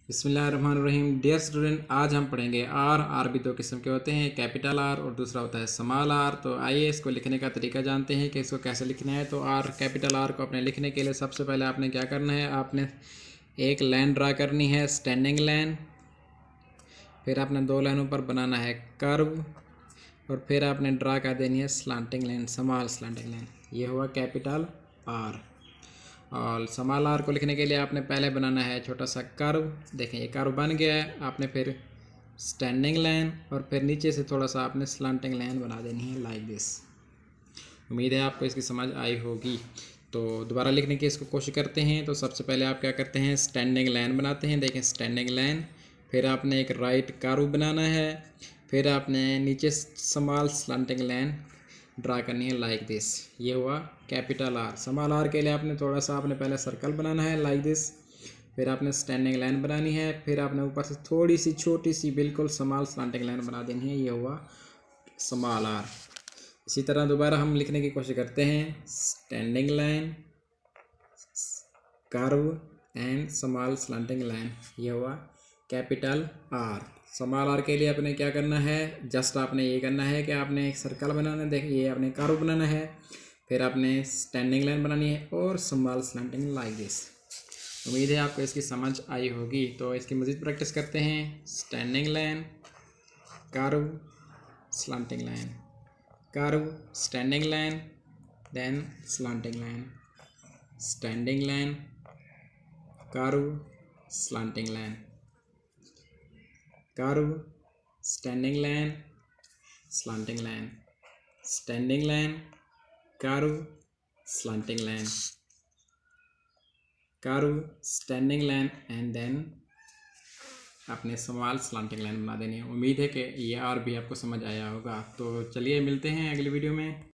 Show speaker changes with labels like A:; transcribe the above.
A: बिस्मिल्लाहिर्रहमानिर्रहीम। Dear student, आज हम पढ़ेंगे आर भी दो किस्म के होते हैं, कैपिटल आर और दूसरा होता है स्मॉल आर। तो आइए इसको लिखने का तरीका जानते हैं कि इसको कैसे लिखना है। तो कैपिटल आर को अपने लिखने के लिए सबसे पहले आपने क्या करना है, आपने एक लाइन ड्रा करनी है, स्टैंडिंग लाइन। फिर आपने दो लाइनों पर बनाना है कर्व और फिर आपने ड्रा कर देनी है slanting line, small slanting line. ये हुआ कैपिटल आर। और स्मॉल आर को लिखने के लिए आपने पहले बनाना है छोटा सा कर्व। देखें ये कर्व बन गया है। आपने फिर स्टैंडिंग लाइन और फिर नीचे से थोड़ा सा आपने स्लांटिंग लाइन बना देनी है लाइक दिस। उम्मीद है आपको इसकी समझ आई होगी। तो दोबारा लिखने की इसको कोशिश करते हैं। तो सबसे पहले आप क्या करते हैं, स्टैंडिंग लाइन बनाते हैं। देखें स्टैंडिंग लाइन, फिर आपने एक राइट कर्व बनाना है, फिर आपने नीचे स्मॉल स्लांटिंग लाइन ड्रा करनी है लाइक दिस। ये हुआ कैपिटल आर। स्मॉल आर के लिए आपने थोड़ा सा आपने पहले सर्कल बनाना है लाइक दिस, फिर आपने स्टैंडिंग लाइन बनानी है, फिर आपने ऊपर से थोड़ी सी छोटी सी बिल्कुल स्मॉल स्लांटिंग लाइन बना देनी है। ये हुआ स्मॉल आर। इसी तरह दोबारा हम लिखने की कोशिश करते हैं, standing line, curve and small slanting line. ये हुआ कैपिटल आर। स्मॉल आर के लिए आपने क्या करना है, जस्ट आपने ये करना है कि आपने एक सर्कल बनाना है। देखिए ये आपने कर्व बनाना है, फिर आपने स्टैंडिंग लाइन बनानी है और स्मॉल स्लांटिंग लाइक दिस। उम्मीद है आपको इसकी समझ आई होगी। तो इसकी मज़ीद प्रैक्टिस करते हैं। Standing line, curve, slanting line, curve, standing line, then slanting line, standing line, curve, slanting line, curve, standing line, slanting line, standing line, curve, slanting line, curve, standing line and then अपने small slanting line बना देनी है। उम्मीद है कि ये और भी आपको समझ आया होगा। तो चलिए मिलते हैं अगली वीडियो में।